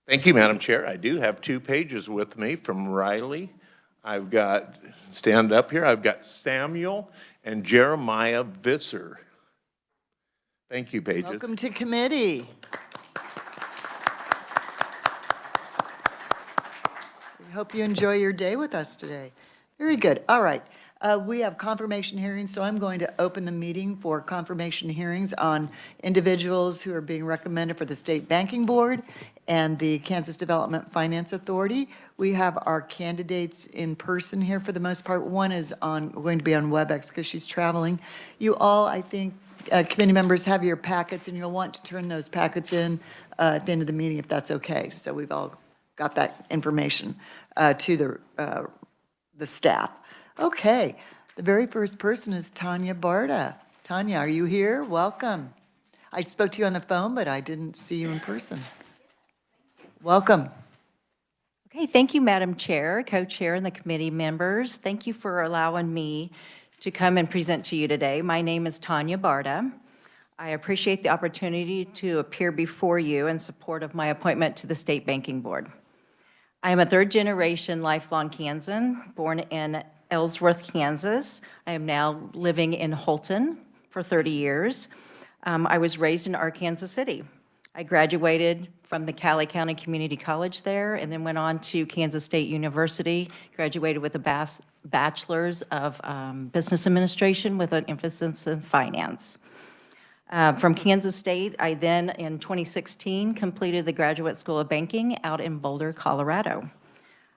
Thank you, Madam Chair. I do have 2 pages with me from Riley. I've got, stand up here, I've got Samuel and Jeremiah Visser. Thank you, pages. Welcome to committee. We hope you enjoy your day with us today. Very good. All right. We have confirmation hearings, so I'm going to open the meeting for confirmation hearings on individuals who are being recommended for the State Banking Board and the Kansas Development Finance Authority. We have our candidates in person here for the most part. One is going to be on WebEx because she's traveling. You all, I think, committee members have your packets, and you'll want to turn those packets in at the end of the meeting if that's okay. So we've all got that information to the staff. Okay, the very first person is Tanya Barta. Tanya, are you here? Welcome. I spoke to you on the phone, but I didn't see you in person. Welcome. Okay, thank you, Madam Chair, Co-Chair, and the committee members. Thank you for allowing me to come and present to you today. My name is Tanya Barta. I appreciate the opportunity to appear before you in support of my appointment to the State Banking Board. I am a third-generation lifelong Kansan, born in Ellsworth, Kansas. I am now living in Holton for 30 years. I was raised in Arkansas City. I graduated from the Cali County Community College there and then went on to Kansas State University, graduated with a bachelor's of business administration with an emphasis in finance. From Kansas State, I then, in 2016, completed the Graduate School of Banking out in Boulder, Colorado.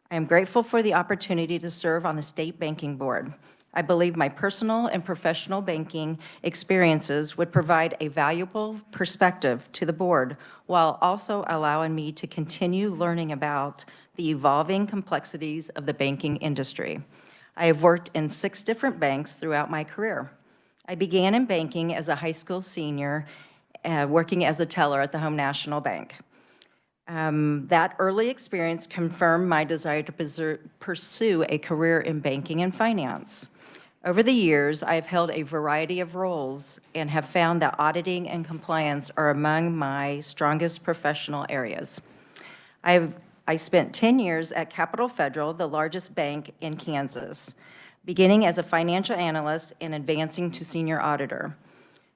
I am grateful for the opportunity to serve on the State Banking Board. I believe my personal and professional banking experiences would provide a valuable perspective to the board while also allowing me to continue learning about the evolving complexities of the banking industry. I have worked in 6 different banks throughout my career. I began in banking as a high school senior, working as a teller at the Home National Bank. That early experience confirmed my desire to pursue a career in banking and finance. Over the years, I have held a variety of roles and have found that auditing and compliance are among my strongest professional areas. I spent 10 years at Capital Federal, the largest bank in Kansas, beginning as a financial analyst and advancing to senior auditor.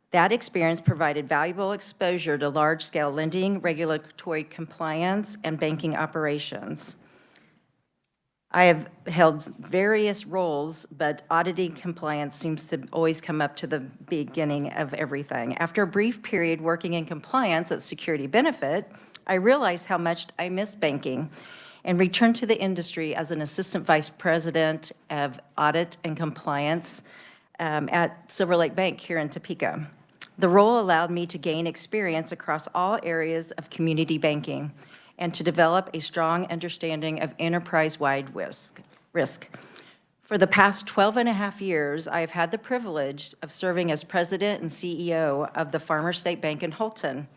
That experience provided valuable exposure to large-scale lending, regulatory compliance, and banking operations. I have held various roles, but auditing compliance seems to always come up to the beginning of everything. After a brief period working in compliance at Security Benefit, I realized how much I missed banking and returned to the industry as an assistant vice president of audit and compliance at Silver Lake Bank here in Topeka. The role allowed me to gain experience across all areas of community banking and to develop a strong understanding of enterprise-wide risk. For the past 12 and a half years, I have had the privilege of serving as president and CEO of the Farmers State Bank in Holton.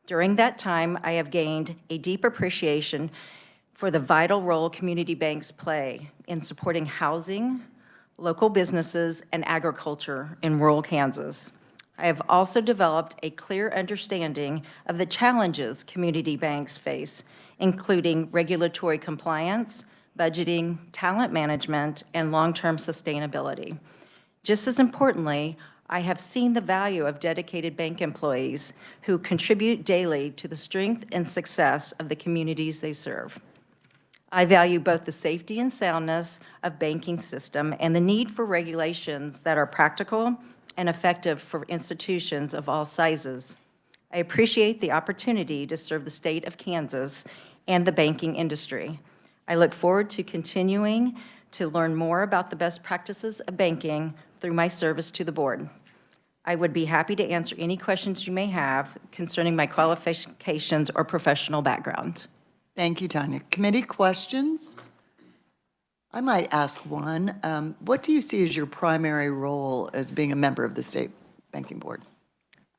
During that time, I have gained a deep appreciation for the vital role community banks play in supporting housing, local businesses, and agriculture in rural Kansas. I have also developed a clear understanding of the challenges community banks face, including regulatory compliance, budgeting, talent management, and long-term sustainability. Just as importantly, I have seen the value of dedicated bank employees who contribute daily to the strength and success of the communities they serve. I value both the safety and soundness of banking system and the need for regulations that are practical and effective for institutions of all sizes. I appreciate the opportunity to serve the state of Kansas and the banking industry. I look forward to continuing to learn more about the best practices of banking through my service to the board. I would be happy to answer any questions you may have concerning my qualifications or professional background. Thank you, Tanya. Committee questions? I might ask one. What do you see as your primary role as being a member of the State Banking Board?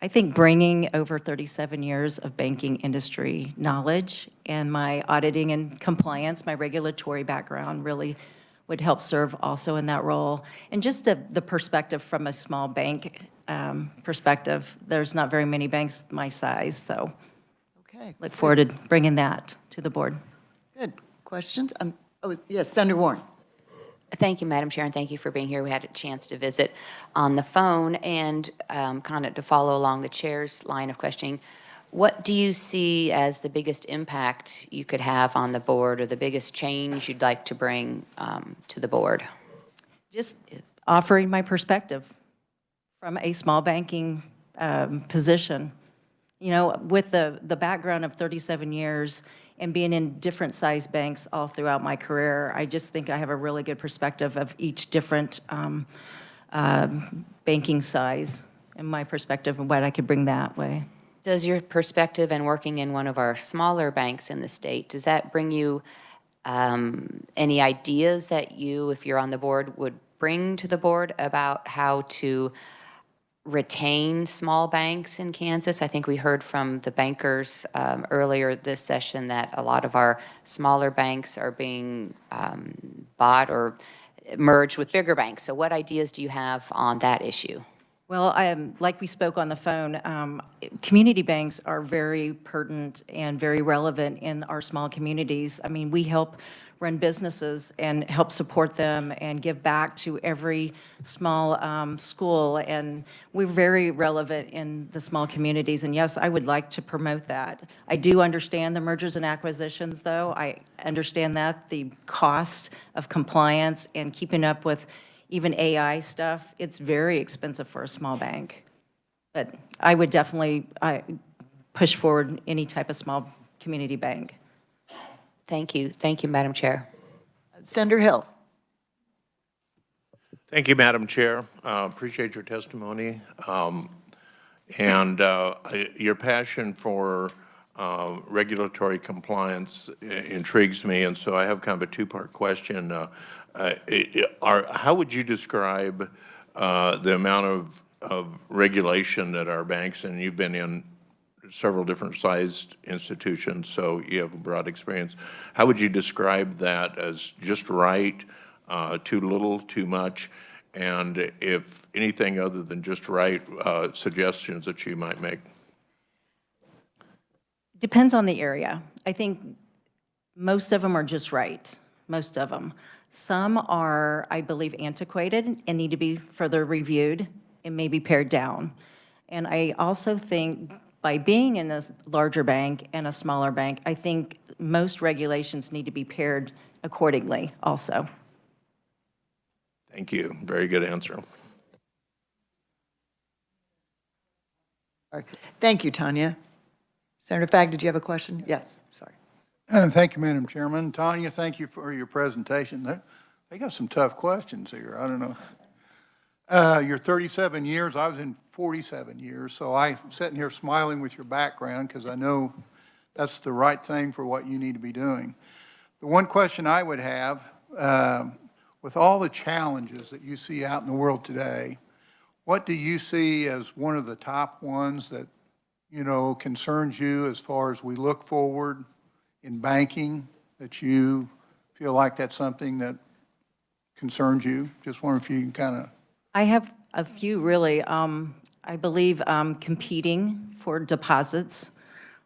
I think bringing over 37 years of banking industry knowledge and my auditing and compliance, my regulatory background really would help serve also in that role. And just the perspective from a small bank perspective, there's not very many banks my size, so. Okay, look forward to bringing that to the board. good. Questions? Oh, yes, Senator Warren. Thank you, Madam Chair, and thank you for being here. We had a chance to visit on the phone and kind of to follow along the chair's line of questioning. What do you see as the biggest impact you could have on the board or the biggest change you'd like to bring to the board? Just offering my perspective from a small banking position. You know, with the background of 37 years and being in different sized banks all throughout my career, I just think I have a really good perspective of each different banking size and my perspective and what I could bring that way. Does your perspective and working in one of our smaller banks in the state, does that bring you any ideas that you, if you're on the board, would bring to the board about how to retain small banks in Kansas? I think we heard from the bankers earlier this session that a lot of our smaller banks are being bought or merged with bigger banks. So what ideas do you have on that issue? Well, like we spoke on the phone, community banks are very pertinent and very relevant in our small communities. I mean, we help run businesses and help support them and give back to every small school, and we're very relevant in the small communities, and yes, I would like to promote that. I do understand the mergers and acquisitions, though. I understand that, the cost of compliance and keeping up with even AI stuff, it's very expensive for a small bank. But I would definitely push forward any type of small community bank. Thank you. Thank you, Madam Chair. Senator Hill. Thank you, Madam Chair. Appreciate your testimony. And your passion for regulatory compliance intrigues me, and so I have kind of a two-part question. How would you describe the amount of regulation that our banks, and you've been in several different sized institutions, so you have a broad experience. How would you describe that as just right, too little, too much? And if anything other than just right, suggestions that you might make? Depends on the area. I think most of them are just right, most of them. Some are, I believe, antiquated and need to be further reviewed and maybe pared down. And I also think by being in a larger bank and a smaller bank, I think most regulations need to be pared accordingly also. Thank you. Very good answer. All right. Thank you, Tanya. Senator Fagg, did you have a question? Yes, sorry. Thank you, Madam Chairman. Tanya, thank you for your presentation. They got some tough questions here. I don't know. You're 37 years. I was in 47 years. So I'm sitting here smiling with your background because I know that's the right thing for what you need to be doing. The one question I would have, with all the challenges that you see out in the world today, what do you see as one of the top ones that, you know, concerns you as far as we look forward in banking, that you feel like that's something that concerns you? Just wonder if you can kind of. I have a few really. I believe competing for deposits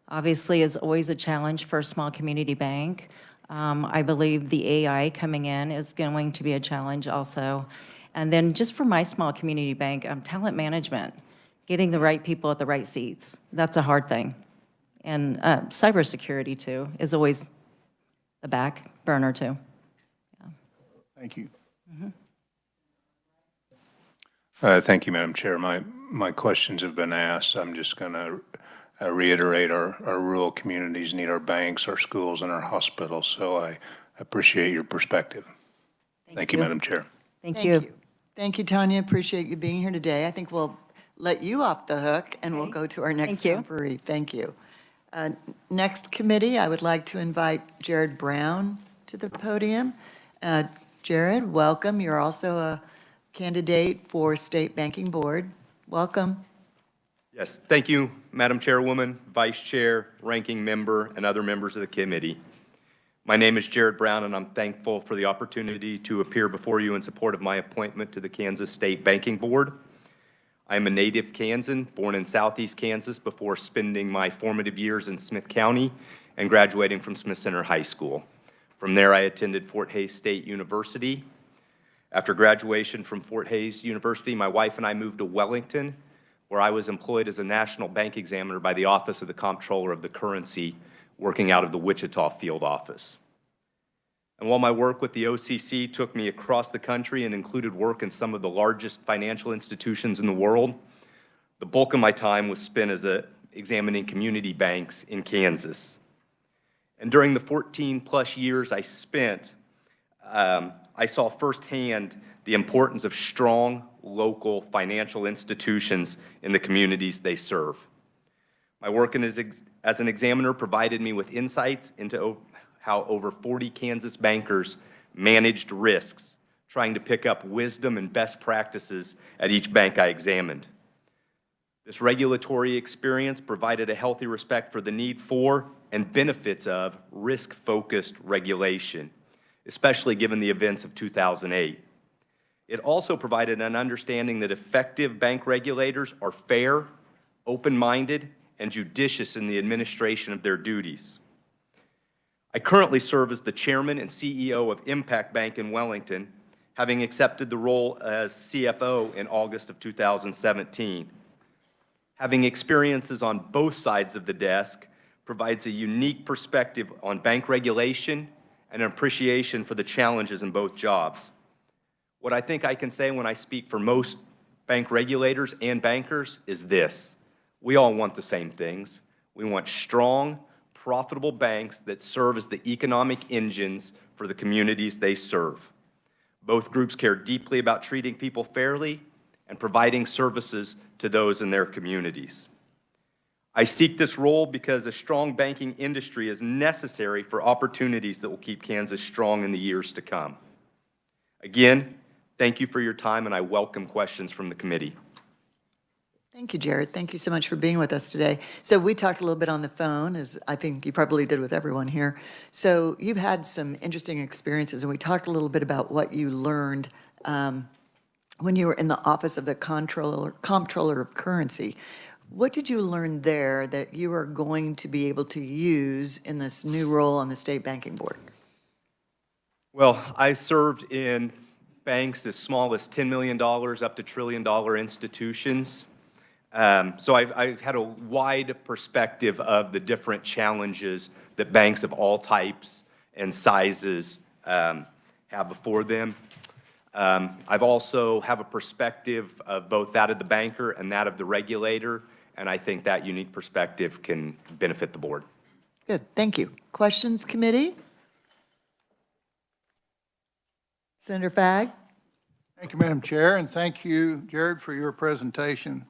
obviously is always a challenge for a small community bank. I believe the AI coming in is going to be a challenge also. And then just for my small community bank, talent management, getting the right people at the right seats. That's a hard thing. And cybersecurity too is always a back burner too. Yeah. Thank you. Mm-hmm. Thank you, Madam Chair. My questions have been asked. I'm just going to reiterate our rural communities need our banks, our schools, and our hospitals. So I appreciate your perspective. Thank you, Madam Chair. Thank you. Thank you, Tanya. Appreciate you being here today. I think we'll let you off the hook and we'll go to our next conferee. Thank you. Next committee, I would like to invite Jared Brown to the podium. Jared, welcome. You're also a candidate for State Banking Board. Welcome. Yes, thank you, Madam Chairwoman, Vice Chair, Ranking Member, and other members of the committee. My name is Jared Brown, and I'm thankful for the opportunity to appear before you in support of my appointment to the Kansas State Banking Board. I am a native Kansan, born in southeast Kansas before spending my formative years in Smith County and graduating from Smith Center High School. From there, I attended Fort Hays State University. After graduation from Fort Hays University, my wife and I moved to Wellington, where I was employed as a national bank examiner by the Office of the Comptroller of the Currency, working out of the Wichita field office. And while my work with the OCC took me across the country and included work in some of the largest financial institutions in the world, the bulk of my time was spent examining community banks in Kansas. And during the 14-plus years I spent, I saw firsthand the importance of strong local financial institutions in the communities they serve. My work as an examiner provided me with insights into how over 40 Kansas bankers managed risks, trying to pick up wisdom and best practices at each bank I examined. This regulatory experience provided a healthy respect for the need for and benefits of risk-focused regulation, especially given the events of 2008. It also provided an understanding that effective bank regulators are fair, open-minded, and judicious in the administration of their duties. I currently serve as the chairman and CEO of Impact Bank in Wellington, having accepted the role as CFO in August of 2017. Having experiences on both sides of the desk provides a unique perspective on bank regulation and an appreciation for the challenges in both jobs. What I think I can say when I speak for most bank regulators and bankers is this: we all want the same things. We want strong, profitable banks that serve as the economic engines for the communities they serve. Both groups care deeply about treating people fairly and providing services to those in their communities. I seek this role because a strong banking industry is necessary for opportunities that will keep Kansas strong in the years to come. Again, thank you for your time, and I welcome questions from the committee. Thank you, Jared. Thank you so much for being with us today. So we talked a little bit on the phone, as I think you probably did with everyone here. So you've had some interesting experiences, and we talked a little bit about what you learned when you were in the Office of the Comptroller of Currency. What did you learn there that you are going to be able to use in this new role on the State Banking Board? Well, I served in banks as small as $10 million up to trillion-dollar institutions. So I've had a wide perspective of the different challenges that banks of all types and sizes have before them. I've also have a perspective of both that of the banker and that of the regulator, and I think that unique perspective can benefit the board. Good, thank you. Questions, committee? Senator Fagg? Thank you, Madam Chair, and thank you, Jared, for your presentation.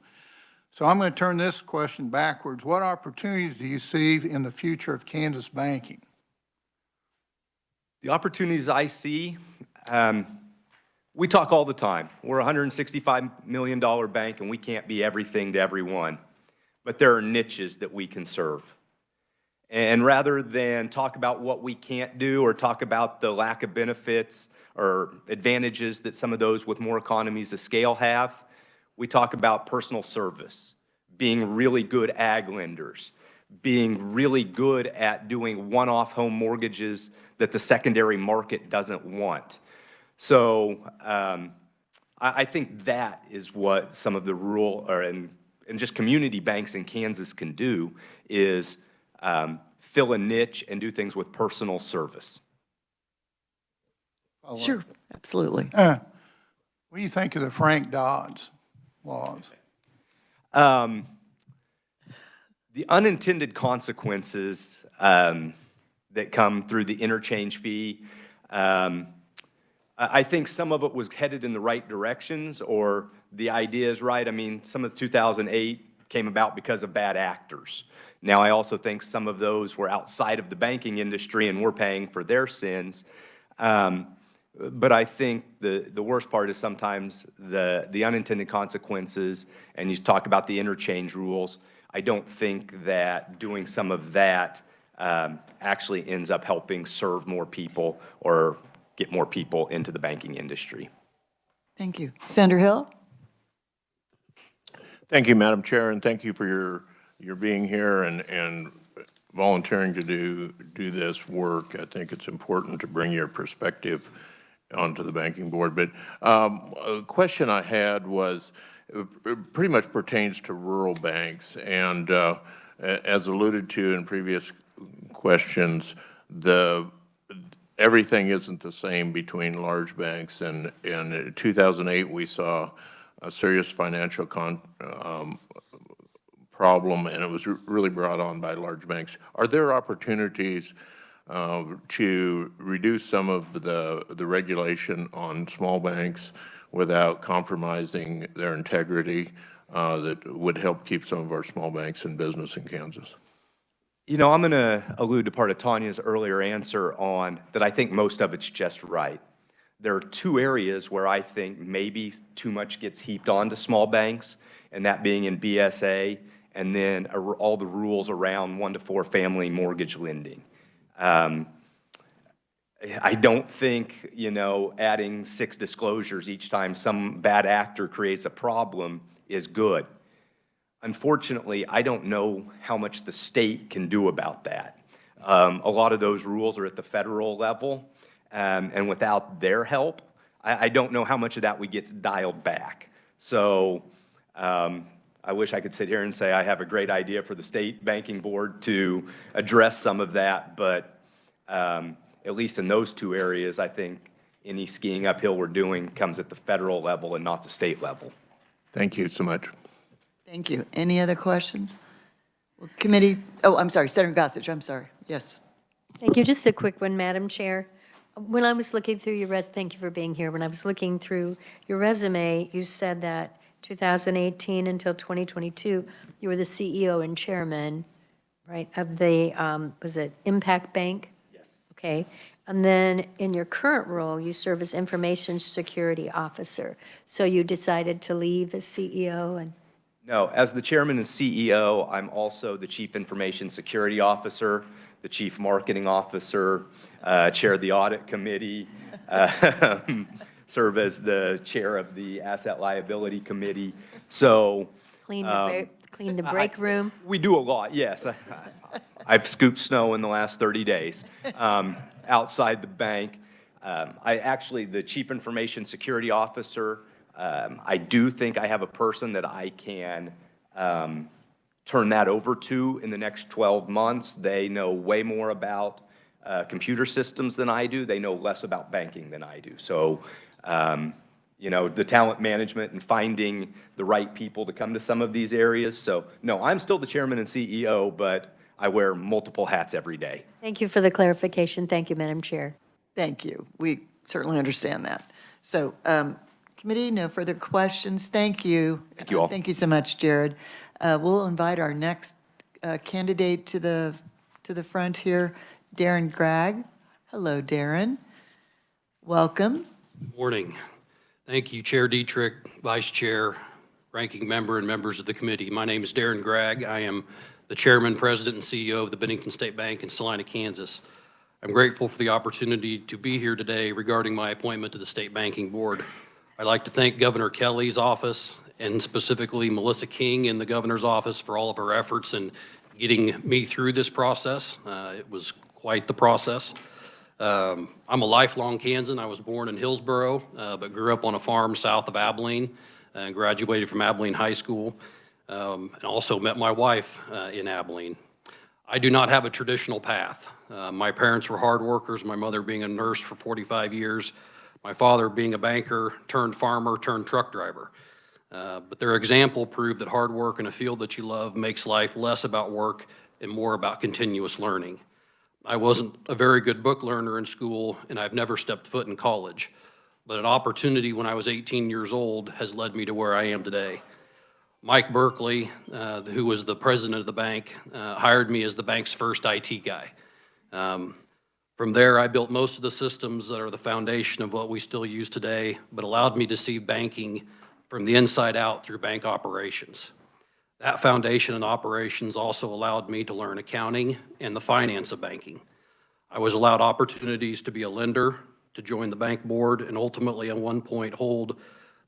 So I'm going to turn this question backwards. What opportunities do you see in the future of Kansas banking? The opportunities I see, we talk all the time. We're a $165 million bank, and we can't be everything to everyone. But there are niches that we can serve. And rather than talk about what we can't do or talk about the lack of benefits or advantages that some of those with more economies of scale have, we talk about personal service, being really good ag lenders, being really good at doing one-off home mortgages that the secondary market doesn't want. So I think that is what some of the rural and just community banks in Kansas can do, is fill a niche and do things with personal service. Sure, absolutely. What do you think of the Frank Dodds laws? The unintended consequences that come through the interchange fee, I think some of it was headed in the right directions, or the idea is right. I mean, some of 2008 came about because of bad actors. Now, I also think some of those were outside of the banking industry and we're paying for their sins. But I think the worst part is sometimes the unintended consequences, and you talk about the interchange rules. I don't think that doing some of that actually ends up helping serve more people or get more people into the banking industry. Thank you. Senator Hill? Thank you, Madam Chair, and thank you for your being here and volunteering to do this work. I think it's important to bring your perspective onto the banking board. But a question I had was, it pretty much pertains to rural banks. And as alluded to in previous questions, everything isn't the same between large banks. And in 2008, we saw a serious financial problem, and it was really brought on by large banks. Are there opportunities to reduce some of the regulation on small banks without compromising their integrity that would help keep some of our small banks in business in Kansas? You know, I'm going to allude to part of Tanya's earlier answer on that I think most of it's just right. There are two areas where I think maybe too much gets heaped onto small banks, and that being in BSA and then all the rules around 1 to 4 family mortgage lending. I don't think, you know, adding 6 disclosures each time some bad actor creates a problem is good. Unfortunately, I don't know how much the state can do about that. A lot of those rules are at the federal level, and without their help, I don't know how much of that we get dialed back. So I wish I could sit here and say I have a great idea for the state banking board to address some of that, but at least in those two areas, I think any skiing uphill we're doing comes at the federal level and not the state level. Thank you so much. Thank you. Any other questions? Well, committee, oh, I'm sorry, Senator Gossage, I'm sorry. Yes. Thank you. Just a quick one, Madam Chair. When I was looking through your thank you for being here. When I was looking through your resume, you said that 2018 until 2022, you were the CEO and chairman, right, of the, was it Impact Bank? Yes. Okay. And then in your current role, you serve as Information Security Officer. So you decided to leave as CEO and? No, as the chairman and CEO, I'm also the Chief Information Security Officer, the Chief Marketing Officer, chair of the Audit Committee, serve as the chair of the Asset Liability Committee. So Clean the break room? we do a lot, yes. I've scooped snow in the last 30 days outside the bank. The Chief Information Security Officer, I do think I have a person that I can turn that over to in the next 12 months. They know way more about computer systems than I do. They know less about banking than I do. So, you know, the talent management and finding the right people to come to some of these areas. So, no, I'm still the chairman and CEO, but I wear multiple hats every day. Thank you for the clarification. Thank you, Madam Chair. Thank you. We certainly understand that. So, committee, no further questions. Thank you. Thank you all. Thank you so much, Jared. We'll invite our next candidate to the front here, Darren Gregg. Hello, Darren. Welcome. Morning. Thank you, Chair Dietrich, Vice Chair, Ranking Member, and members of the committee. My name is Darren Gregg. I am the Chairman, President, and CEO of the Bennington State Bank in Salina, Kansas. I'm grateful for the opportunity to be here today regarding my appointment to the State Banking Board. I'd like to thank Governor Kelly's office and specifically Melissa King in the governor's office for all of her efforts in getting me through this process. It was quite the process. I'm a lifelong Kansan. I was born in Hillsboro, but grew up on a farm south of Abilene and graduated from Abilene High School, and also met my wife in Abilene. I do not have a traditional path. My parents were hard workers, my mother being a nurse for 45 years, my father being a banker turned farmer turned truck driver. But their example proved that hard work in a field that you love makes life less about work and more about continuous learning. I wasn't a very good book learner in school, and I've never stepped foot in college. But an opportunity when I was 18 years old has led me to where I am today. Mike Berkeley, who was the president of the bank, hired me as the bank's first IT guy. From there, I built most of the systems that are the foundation of what we still use today, but allowed me to see banking from the inside out through bank operations. That foundation and operations also allowed me to learn accounting and the finance of banking. I was allowed opportunities to be a lender, to join the bank board, and ultimately at one point hold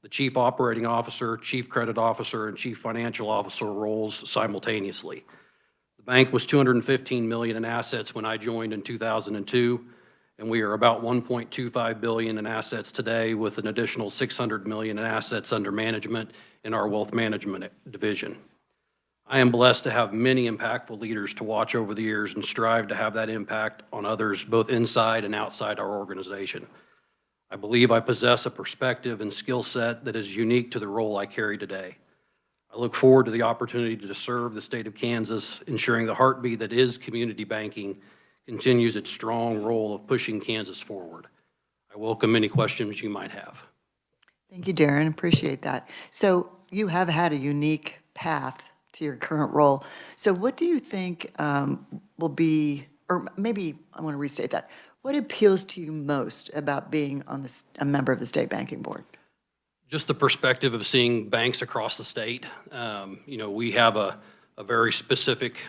the Chief Operating Officer, Chief Credit Officer, and Chief Financial Officer roles simultaneously. The bank was $215 million in assets when I joined in 2002, and we are about $1.25 billion in assets today, with an additional $600 million in assets under management in our wealth management division. I am blessed to have many impactful leaders to watch over the years and strive to have that impact on others both inside and outside our organization. I believe I possess a perspective and skill set that is unique to the role I carry today. I look forward to the opportunity to serve the state of Kansas, ensuring the heartbeat that is community banking continues its strong role of pushing Kansas forward. I welcome any questions you might have. Thank you, Darren. Appreciate that. So you have had a unique path to your current role. So what do you think will be, or maybe I want to restate that. What appeals to you most about being on this, a member of the State Banking Board? Just the perspective of seeing banks across the state. You know, we have a very specific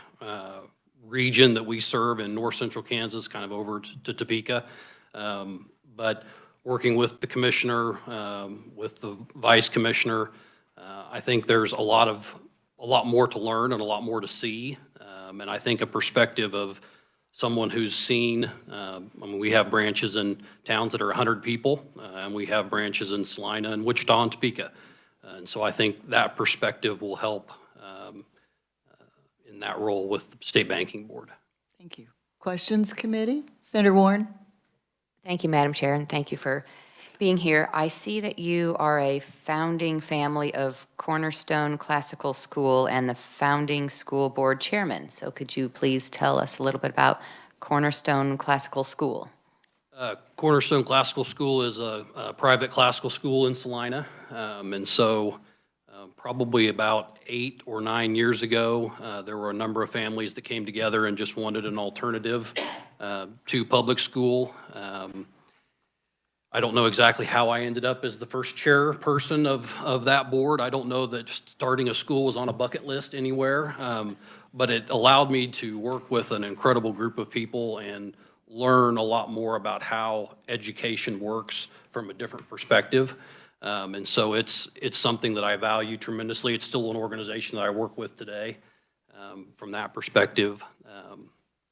region that we serve in north central Kansas, kind of over to Topeka. But working with the commissioner, with the vice commissioner, I think there's a lot more to learn and a lot more to see. And I think a perspective of someone who's seen, I mean, we have branches in towns that are 100 people, and we have branches in Salina and Wichita and Topeka. And so I think that perspective will help in that role with the State Banking Board. Thank you. Questions, committee? Senator Warren? Thank you, Madam Chair, and thank you for being here. I see that you are a founding family of Cornerstone Classical School and the founding school board chairman. So could you please tell us a little bit about Cornerstone Classical School? Cornerstone Classical School is a private classical school in Salina. And so probably about 8 or 9 years ago, there were a number of families that came together and just wanted an alternative to public school. I don't know exactly how I ended up as the first chairperson of that board. I don't know that starting a school was on a bucket list anywhere, but it allowed me to work with an incredible group of people and learn a lot more about how education works from a different perspective. And so it's something that I value tremendously. It's still an organization that I work with today from that perspective,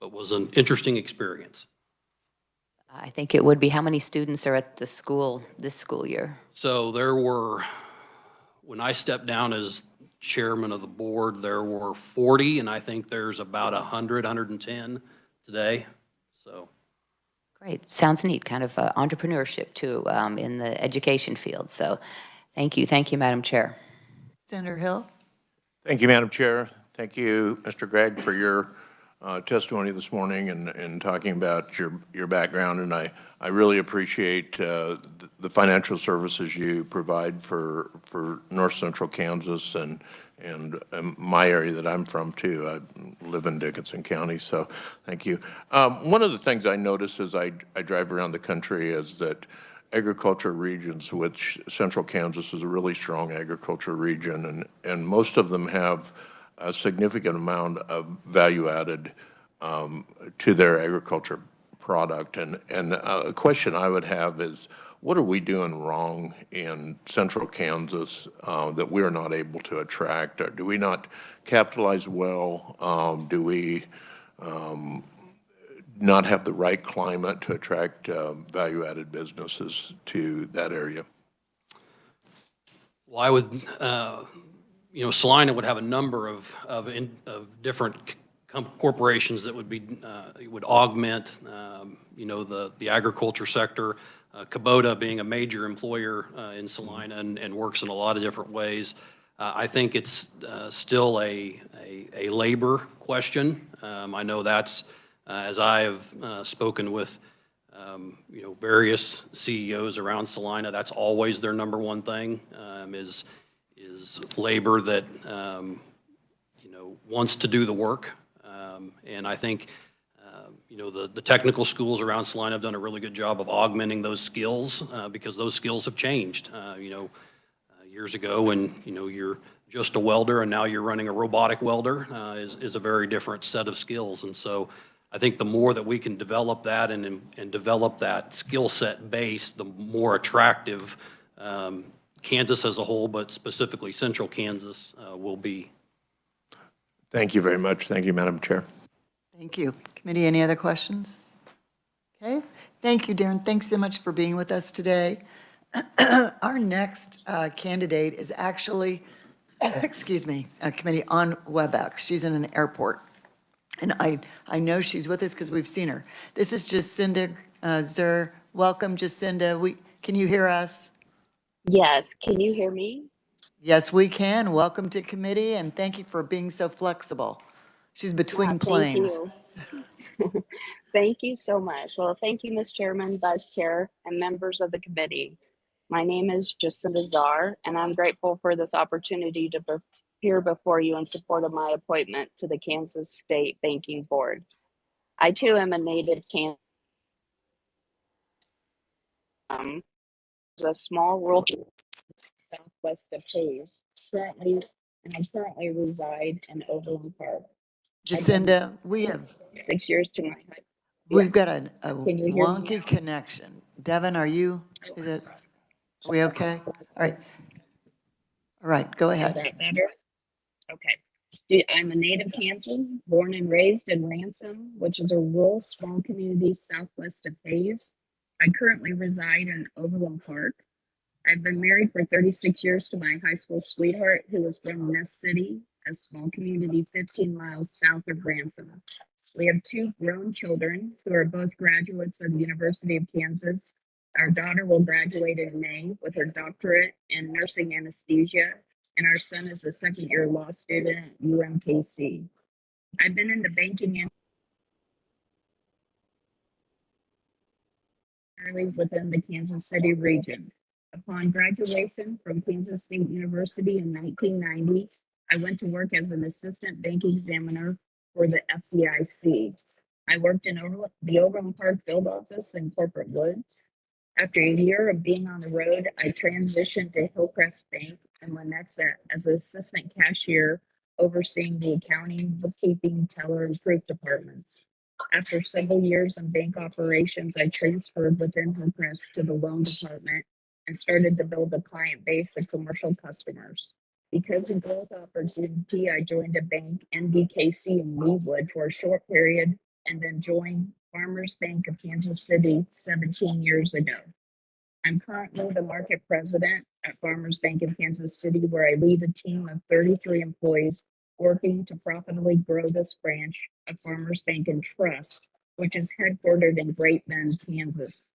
but was an interesting experience. I think it would be. How many students are at the school this school year? So there were, when I stepped down as chairman of the board, there were 40, and I think there's about 100, 110 today, so. Great. Sounds neat, kind of entrepreneurship too in the education field. So thank you. Thank you, Madam Chair. Senator Hill? Thank you, Madam Chair. Thank you, Mr. Gregg, for your testimony this morning and talking about your background. And I really appreciate the financial services you provide for North Central Kansas and my area that I'm from too. I live in Dickinson County, so thank you. One of the things I notice as I drive around the country is that agriculture regions, which Central Kansas is a really strong agriculture region, and most of them have a significant amount of value added to their agriculture product. And a question I would have is, what are we doing wrong in Central Kansas that we're not able to attract? Or do we not capitalize well? Do we not have the right climate to attract value-added businesses to that area? Well, I would, you know, Salina would have a number of different corporations that would be, would augment, you know, the agriculture sector. Kubota being a major employer in Salina and works in a lot of different ways. I think it's still a labor question. I know that's, as I have spoken with, you know, various CEOs around Salina, that's always their number one thing, is labor that, you know, wants to do the work. And I think, you know, the technical schools around Salina have done a really good job of augmenting those skills because those skills have changed. You know, years ago when, you know, you're just a welder and now you're running a robotic welder is a very different set of skills. And so I think the more that we can develop that and develop that skill set base, the more attractive Kansas as a whole, but specifically central Kansas will be. Thank you very much. Thank you, Madam Chair. Thank you. Committee, any other questions? Okay, thank you, Darren. Thanks so much for being with us today. Our next candidate is actually, excuse me, a committee on WebEx. She's in an airport. And I know she's with us because we've seen her. This is Jacinda Zur. Welcome, Jacinda. Can you hear us? Yes, can you hear me? Yes, we can. Welcome to committee, and thank you for being so flexible. She's between Yeah, planes. Thank you. Thank you so much. Well, thank you, Ms. Chairman, Vice Chair, and members of the committee. My name is Jacinda Czar, and I'm grateful for this opportunity to appear before you in support of my appointment to the Kansas State Banking Board. I too am a native Kansas, a small rural southwest of Hayes. And I currently reside in Overland Park. Jacinda, we have 6 years to my height. We've got a Can you hear me wonky now? connection. Devin, is it, are we okay? All right, go Is ahead. that better? Okay. I'm a native Kansan, born and raised in Ransom, which is a rural small community southwest of Hayes. I currently reside in Overland Park. I've been married for 36 years to my high school sweetheart, who is from Nest City, a small community 15 miles south of Ransom. We have 2 grown children who are both graduates of the University of Kansas. Our daughter will graduate in May with her doctorate in nursing anesthesia, and our son is a second-year law student at UMKC. I've been in the banking industry within the Kansas City region. Upon graduation from Kansas State University in 1990, I went to work as an assistant bank examiner for the FDIC. I worked in the Overland Park field office in Corporate Woods. After a year of being on the road, I transitioned to Hillcrest Bank in Lenexa as an assistant cashier, overseeing the accounting, bookkeeping, teller, and proof departments. After several years in bank operations, I transferred within Hillcrest to the loan department and started to build a client base of commercial customers. Because of growth opportunity, I joined a bank, NBKC in Leawood, for a short period, and then joined Farmers Bank of Kansas City 17 years ago. I'm currently the market president at Farmers Bank of Kansas City, where I lead a team of 33 employees working to profitably grow this branch of Farmers Bank and Trust, which is headquartered in Great Bend, Kansas.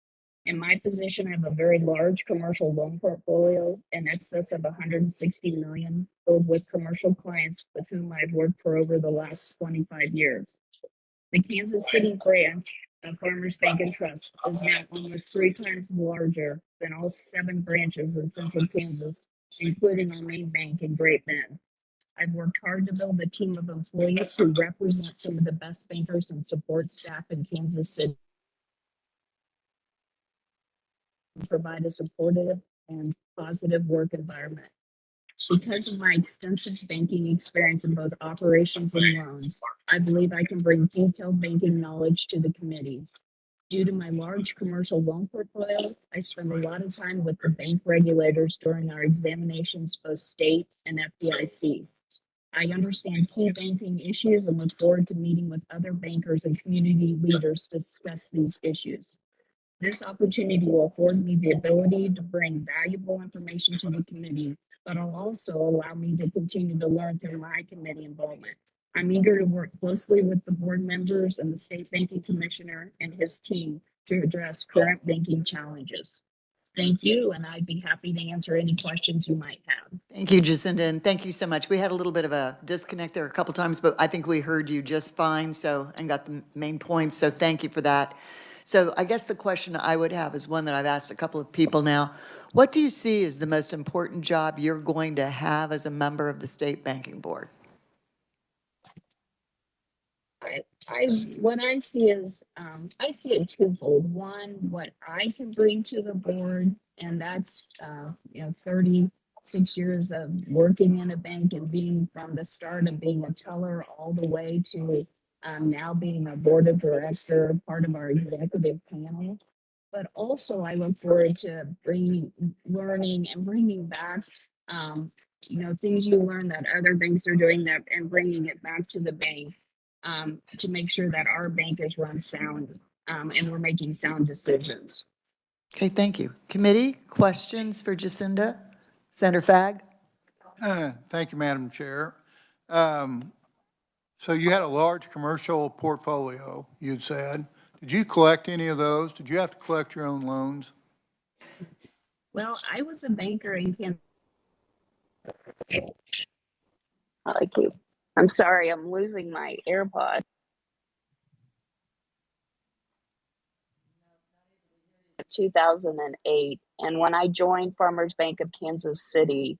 In my position, I have a very large commercial loan portfolio in excess of 160 million, filled with commercial clients with whom I've worked for over the last 25 years. The Kansas City branch of Farmers Bank and Trust is now almost 3 times larger than all 7 branches in central Kansas, including our main bank in Great Bend. I've worked hard to build a team of employees who represent some of the best bankers and support staff in Kansas City, provide a supportive and positive work environment. Because of my extensive banking experience in both operations and loans, I believe I can bring detailed banking knowledge to the committee. Due to my large commercial loan portfolio, I spend a lot of time with the bank regulators during our examinations, both state and FDIC. I understand key banking issues and look forward to meeting with other bankers and community leaders to discuss these issues. This opportunity will afford me the ability to bring valuable information to the committee, but will also allow me to continue to learn through my committee involvement. I'm eager to work closely with the board members and the state banking commissioner and his team to address current banking challenges. Thank you, and I'd be happy to answer any questions you might have. Thank you, Jacinda, and thank you so much. We had a little bit of a disconnect there a couple times, but I think we heard you just fine, and got the main points, so thank you for that. So I guess the question I would have is one that I've asked a couple of people now. What do you see as the most important job you're going to have as a member of the State Banking Board? What I see is, I see it twofold. One, what I can bring to the board, and that's, 36 years of working in a bank and being from the start of being a teller all the way to now being a board of director, part of our executive panel. but also I look forward to learning and bringing back, things you learn that other banks are doing that and bringing it back to the bank, to make sure that our bank is run sound, and we're making sound decisions. Okay, thank you. Committee, questions for Jacinda? Senator Fag? Thank you, Madam Chair. So you had a large commercial portfolio, you'd said. Did you collect any of those? Did you have to collect your own loans? Well, I was a banker in Kansas. Like you. I'm sorry, I'm losing my AirPod. 2008, and when I joined Farmers Bank of Kansas City,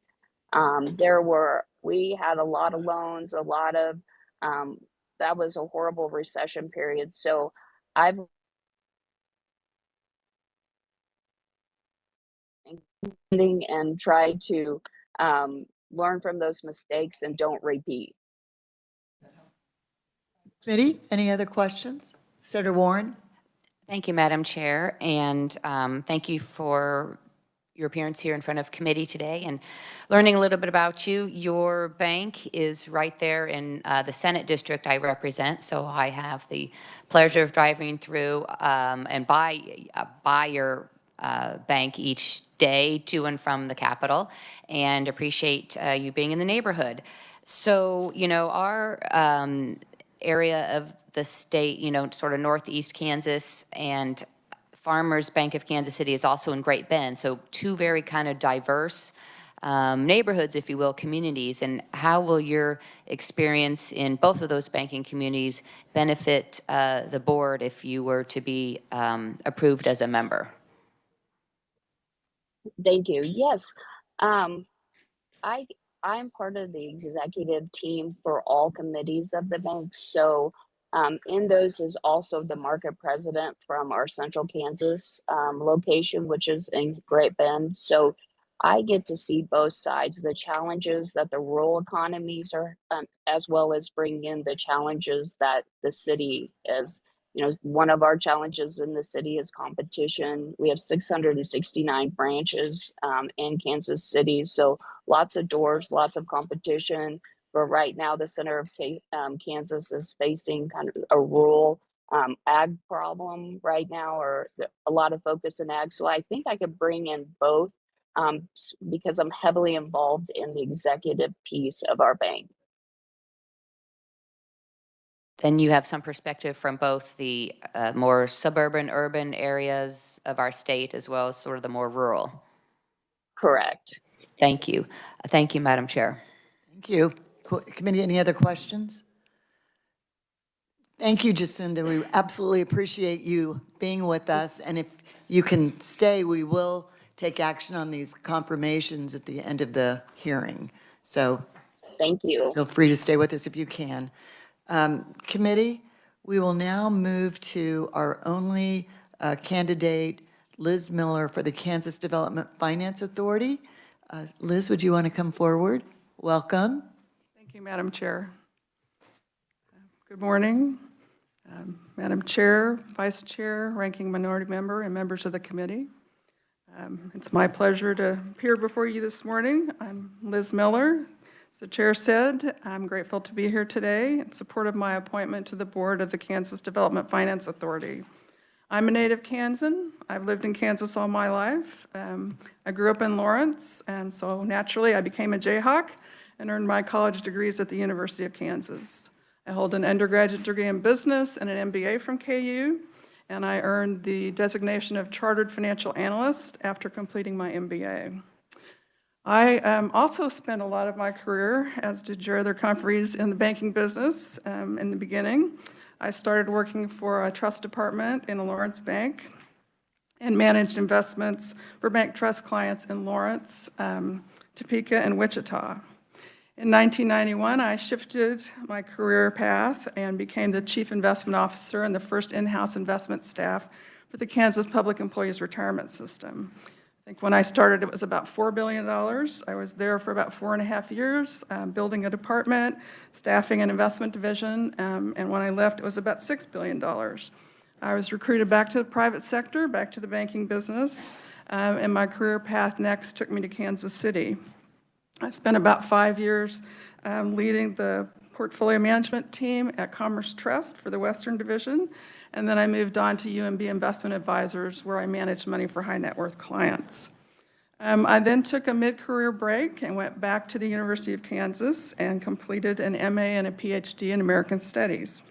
we had a lot of loans, um, that was a horrible recession period. So I've and try to learn from those mistakes and don't repeat. Committee, any other questions? Senator Warren? Thank you, Madam Chair, and thank you for your appearance here in front of committee today and learning a little bit about you. Your bank is right there in the Senate district I represent, so I have the pleasure of driving through and by your bank each day to and from the Capitol, and appreciate you being in the neighborhood. So, our area of the state, sort of northeast Kansas, and Farmers Bank of Kansas City is also in Great Bend. So two very kind of diverse neighborhoods, if you will, communities. And how will your experience in both of those banking communities benefit the board if you were to be approved as a member? Thank you. Yes. Um, I I'm part of the executive team for all committees of the bank. So in those is also the market president from our Central Kansas location, which is in Great Bend. So I get to see both sides, the challenges that the rural economies are, as well as bring in the challenges that the city is. One of our challenges in the city is competition. We have 669 branches in Kansas City. So lots of doors, lots of competition. But right now, the center of Kansas is facing kind of a rural ag problem right now, or a lot of focus in ag. So I think I could bring in both because I'm heavily involved in the executive piece of our bank. Then you have some perspective from both the more suburban, urban areas of our state, as well as sort of the more rural. Correct. Thank you. Thank you, Madam Chair. Thank you. Committee, any other questions? Thank you, Jacinda. We absolutely appreciate you being with us. And if you can stay, we will take action on these confirmations at the end of the hearing. So thank you. Feel free to stay with us if you can. Committee, we will now move to our only candidate, Liz Miller, for the Kansas Development Finance Authority. Liz, would you want to come forward? Welcome. Thank you, Madam Chair. Good morning, Madam Chair, Vice Chair, Ranking Minority Member, and members of the committee. It's my pleasure to appear before you this morning. I'm Liz Miller. As the Chair said, I'm grateful to be here today in support of my appointment to the board of the Kansas Development Finance Authority. I'm a native Kansan. I've lived in Kansas all my life. I grew up in Lawrence, and so naturally I became a Jayhawk and earned my college degrees at the University of Kansas. I hold an undergraduate degree in business and an MBA from KU, and I earned the designation of Chartered Financial Analyst after completing my MBA. I also spent a lot of my career, as did your other conferees, in the banking business in the beginning. I started working for a trust department in a Lawrence bank and managed investments for bank trust clients in Lawrence, Topeka, and Wichita. In 1991, I shifted my career path and became the Chief Investment Officer and the first in-house investment staff for the Kansas Public Employees Retirement System. I think when I started, it was about $4 billion. I was there for about 4.5 years, building a department, staffing an investment division, and when I left, it was about $6 billion. I was recruited back to the private sector, back to the banking business, and my career path next took me to Kansas City. I spent about 5 years leading the portfolio management team at Commerce Trust for the Western Division, and then I moved on to UMB Investment Advisors, where I managed money for high net worth clients. I then took a mid-career break and went back to the University of Kansas and completed an MA and a PhD in American Studies.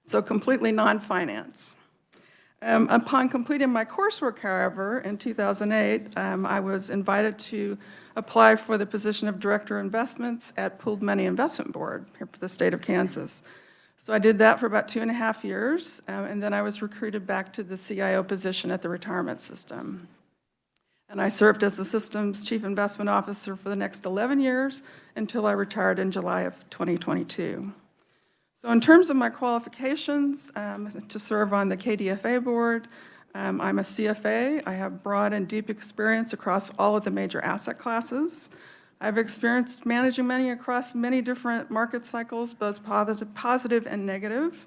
So completely non-finance. Upon completing my coursework, however, in 2008, I was invited to apply for the position of Director of Investments at Pooled Money Investment Board here for the state of Kansas. So I did that for about 2.5 years, and then I was recruited back to the CIO position at the retirement system. And I served as the system's Chief Investment Officer for the next 11 years until I retired in July of 2022. So in terms of my qualifications to serve on the KDFA board, I'm a CFA. I have broad and deep experience across all of the major asset classes. I've experienced managing money across many different market cycles, both positive and negative.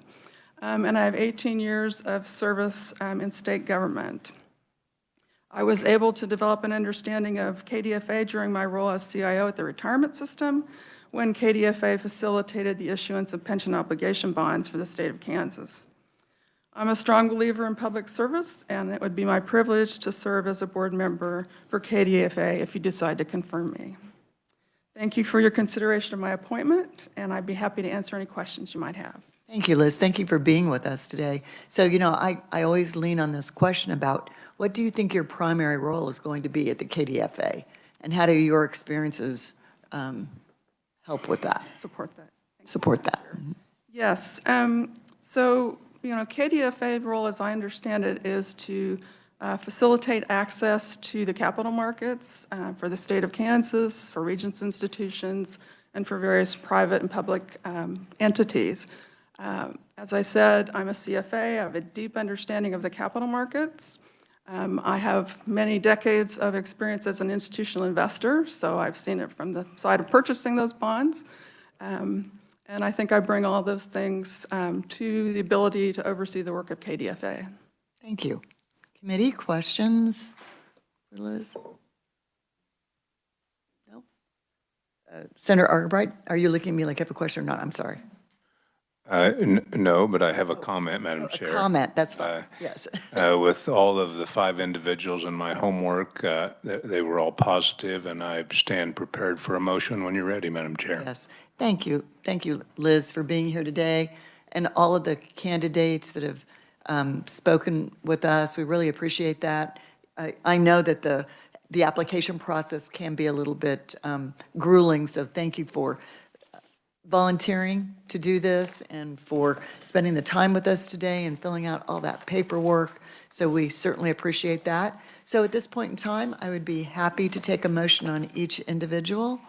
And I have 18 years of service in state government. I was able to develop an understanding of KDFA during my role as CIO at the retirement system, when KDFA facilitated the issuance of pension obligation bonds for the state of Kansas. I'm a strong believer in public service, and it would be my privilege to serve as a board member for KDFA if you decide to confirm me. Thank you for your consideration of my appointment, and I'd be happy to answer any questions you might have. Thank you, Liz. Thank you for being with us today. So, I always lean on this question about what do you think your primary role is going to be at the KDFA? And how do your experiences help with that? Support that. Support that. Yes. So, KDFA's role, as I understand it, is to facilitate access to the capital markets for the state of Kansas, for Regents institutions, and for various private and public entities. As I said, I'm a CFA. I have a deep understanding of the capital markets. I have many decades of experience as an institutional investor, so I've seen it from the side of purchasing those bonds. And I think I bring all those things to the ability to oversee the work of KDFA. Thank you. Committee, questions for Liz? No? Senator Argabright, are you looking at me like I have a question or not? I'm sorry. No, but I have a comment, Madam Chair. A comment, that's fine, yes. With all of the 5 individuals in my homework, they were all positive, and I stand prepared for a motion when you're ready, Madam Chair. Yes, thank you. Thank you, Liz, for being here today, and all of the candidates that have spoken with us. We really appreciate that. I know that the application process can be a little bit grueling, so thank you for volunteering to do this and for spending the time with us today and filling out all that paperwork. So we certainly appreciate that. So at this point in time, I would be happy to take a motion on each individual.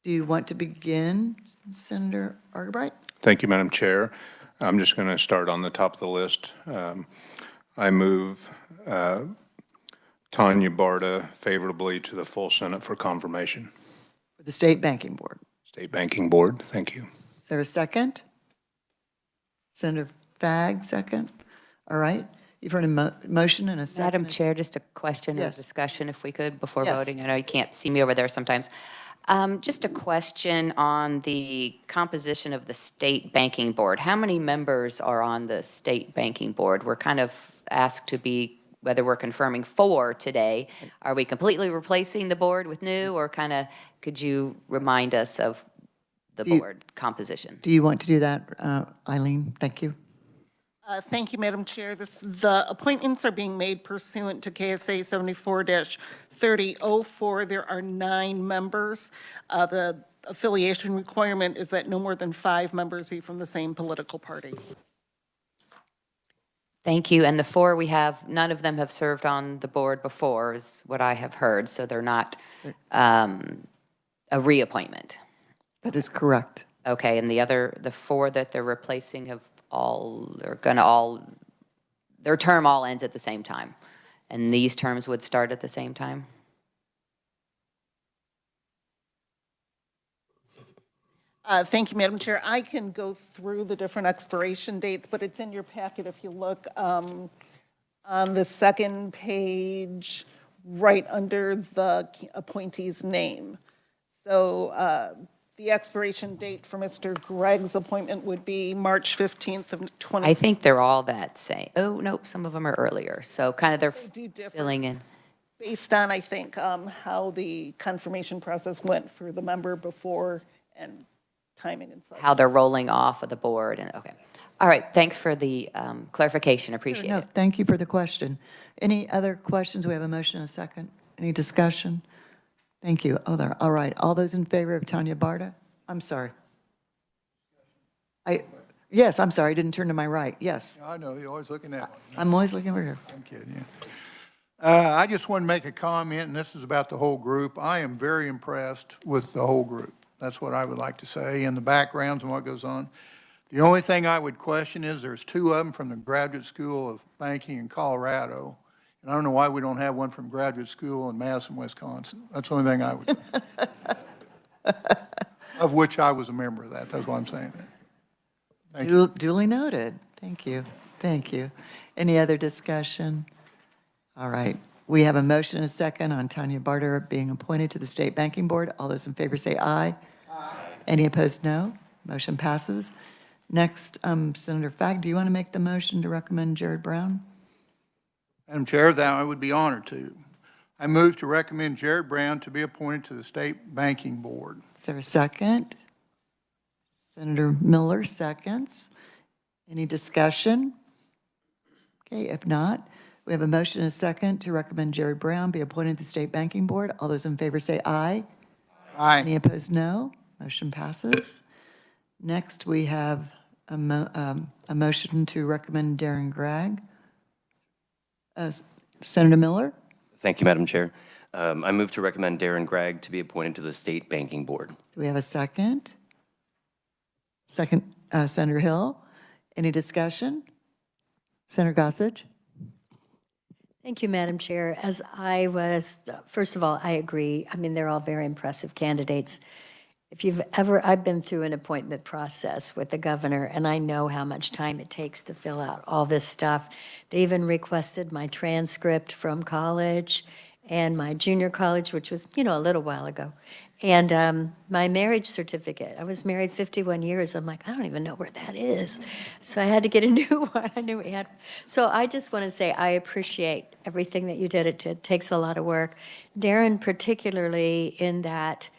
Do you want to begin, Senator Argabright? Thank you, Madam Chair. I'm just going to start on the top of the list. I move Tanya Barta favorably to the full Senate for confirmation. For the State Banking Board. State Banking Board, thank you. Is there a second? Senator Fagg, second. All right. You've heard a motion and a second. Madam Chair, just a question or Yes. discussion, if we could, before Yes. voting. I know you can't see me over there sometimes. Just a question on the composition of the State Banking Board. How many members are on the State Banking Board? We're kind of asked to be, whether we're confirming 4 today. Are we completely replacing the board with new, or kind of, could you remind us of the board composition? Do you want to do that, Eileen? Thank you. Thank you, Madam Chair. The appointments are being made pursuant to KSA 74-3004. There are 9 members. The affiliation requirement is that no more than 5 members be from the same political party. Thank you. And the 4 we have, none of them have served on the board before, is what I have heard. So they're not a reappointment. That is correct. Okay. And the 4 that they're replacing have their term all ends at the same time. And these terms would start at the same time? Thank you, Madam Chair. I can go through the different expiration dates, but it's in your packet if you look on the second page, right under the appointee's name. So the expiration date for Mr. Gregg's appointment would be March 15th of 20. I think they're all that same. Oh, nope, some of them are earlier, so kind of they're do differ. filling in. Based on, I think, how the confirmation process went for the member before and timing and such. How they're rolling off of the board, and, okay. All right, thanks for the clarification, appreciate No, it. thank you for the question. Any other questions? We have a motion and a second. Any discussion? Thank you. Oh, there. All right. All those in favor of Tanya Barta? I'm sorry. Yes, I'm sorry. I didn't turn to my right. Yes. I know, you're always looking at one. I'm always looking over here. I'm kidding you. I just want to make a comment, and this is about the whole group. I am very impressed with the whole group. That's what I would like to say, and the backgrounds and what goes on. The only thing I would question is there's two of them from the Graduate School of Banking in Colorado, and I don't know why we don't have one from Graduate School in Madison, Wisconsin. That's the only thing I would, of which I was a member of that. That's why I'm saying that. Thank you. Duly noted. Thank you. Thank you. Any other discussion? All right. We have a motion and a second on Tanya Barter being appointed to the State Banking Board. All those in favor say aye. Aye. Any opposed, no. Motion passes. Next, Senator Fagg, do you want to make the motion to recommend Jared Brown? Madam Chair, that I would be honored to. I move to recommend Jared Brown to be appointed to the State Banking Board. Is there a second? Senator Miller seconds. Any discussion? Okay, if not, we have a motion and a second to recommend Jared Brown be appointed to the State Banking Board. All those in favor say aye. Aye. Any opposed, no. Motion passes. Next, we have a motion to recommend Darren Gregg. Senator Miller? Thank you, Madam Chair. I move to recommend Darren Gregg to be appointed to the State Banking Board. Do we have a second? Second, Senator Hill. Any discussion? Senator Gossage? Thank you, Madam Chair. As I was, first of all, I agree. I mean, they're all very impressive candidates. If you've ever, I've been through an appointment process with the governor, and I know how much time it takes to fill out all this stuff. They even requested my transcript from college and my junior college, which was, a little while ago, and my marriage certificate. I was married 51 years. I'm like, I don't even know where that is. So I had to get a new one. I knew we had. So I just want to say I appreciate everything that you did. It takes a lot of work. Darren, particularly in that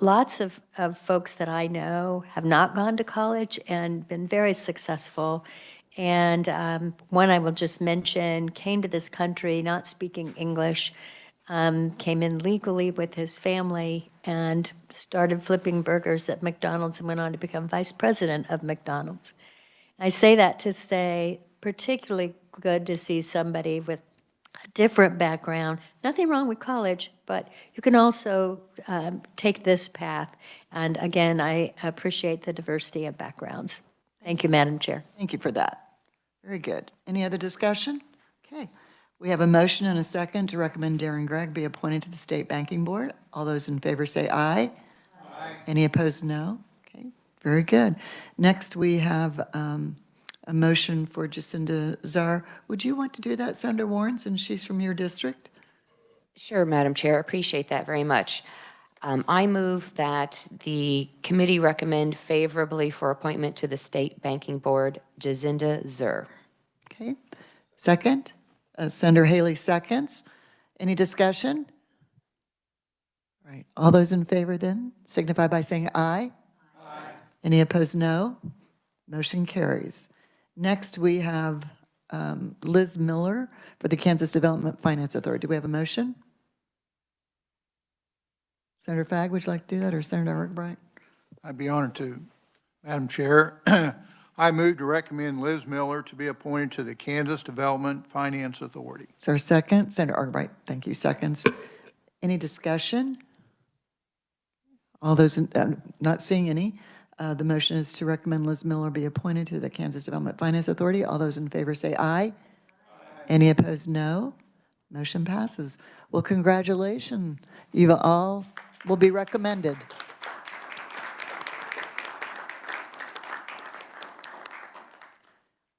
lots of folks that I know have not gone to college and been very successful. And one I will just mention came to this country not speaking English, came in legally with his family and started flipping burgers at McDonald's and went on to become vice president of McDonald's. I say that to say particularly good to see somebody with a different background. Nothing wrong with college, but you can also take this path. And again, I appreciate the diversity of backgrounds. Thank you, Madam Chair. Thank you for that. Very good. Any other discussion? Okay. We have a motion and a second to recommend Darren Gregg be appointed to the State Banking Board. All those in favor say aye. Aye. Any opposed, no. Okay, very good. Next, we have a motion for Jacinda Czar. Would you want to do that, Senator Warren, since she's from your district? Sure, Madam Chair, appreciate that very much. I move that the committee recommend favorably for appointment to the State Banking Board, Jacinda Czar. Okay. Second? Senator Haley seconds. Any discussion? All right. All those in favor then signify by saying aye. Aye. Any opposed, no. Motion carries. Next, we have Liz Miller for the Kansas Development Finance Authority. Do we have a motion? Senator Fagg, would you like to do that, or Senator Arkwright? I'd be honored to. Madam Chair, I move to recommend Liz Miller to be appointed to the Kansas Development Finance Authority. Is there a second? Senator Arkwright, thank you. Seconds. Any discussion? All those, not seeing any. The motion is to recommend Liz Miller be appointed to the Kansas Development Finance Authority. All those in favor say aye. Aye. Any opposed, no. Motion passes. Well, congratulations. You all will be recommended.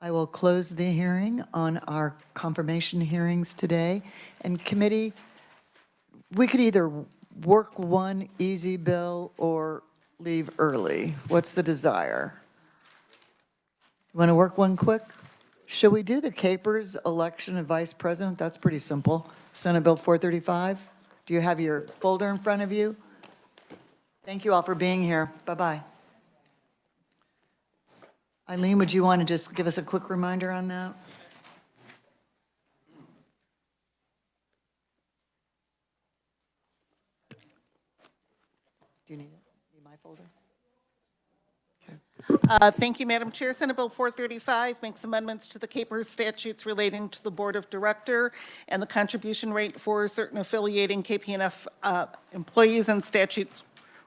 I will close the hearing on our confirmation hearings today. And committee, we could either work one easy bill or leave early. What's the desire? Want to work one quick? Should we do the Capers election of vice president? That's pretty simple. Senate Bill 435. Do you have your folder in front of you? Thank you all for being here. Bye-bye. Eileen, would you want to just give us a quick reminder on that? Do you need it? Need my folder? Thank you, Madam Chair. Senate Bill 435 makes amendments to the Capers statutes relating to the Board of Director and the contribution rate for certain affiliating KPNF employees and statutes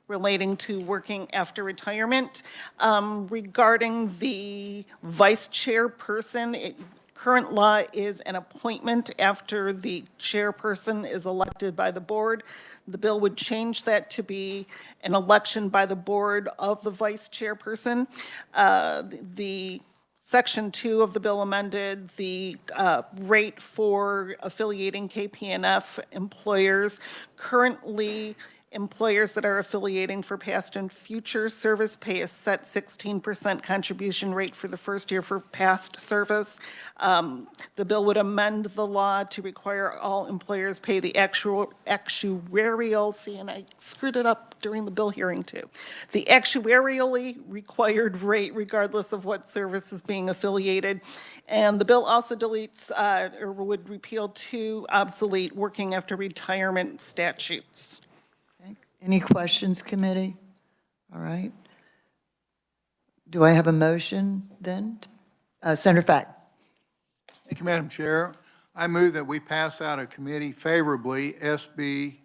relating to working after retirement. Regarding the vice chairperson, current law is an appointment after the chairperson is elected by the board. The bill would change that to be an election by the board of the vice chairperson. The Section 2 of the bill amended the rate for affiliating KPNF employers. Currently, employers that are affiliating for past and future service pay a set 16% contribution rate for the first year for past service. The bill would amend the law to require all employers pay the actuarial, see, and I screwed it up during the bill hearing too, the actuarially required rate regardless of what service is being affiliated. And the bill also deletes or would repeal 2 obsolete working after retirement statutes. Any questions, committee? All right. Do I have a motion then? Senator Fack. Thank you, Madam Chair. I move that we pass out of committee favorably SB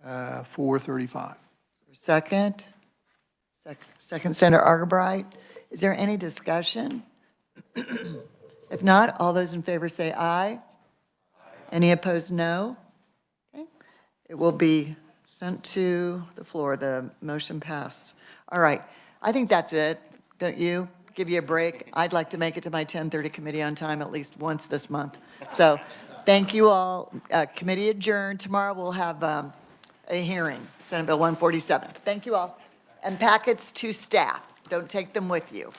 435. Second? Second, Senator Argabright. Is there any discussion? If not, all those in favor say aye. Any opposed, no? Okay. It will be sent to the floor. The motion passed. All right. I think that's it. Don't you? Give you a break. I'd like to make it to my 10:30 committee on time at least once this month. So thank you all. Committee adjourned. Tomorrow we'll have a hearing, Senate Bill 147. Thank you all. And packets to staff. Don't take them with you.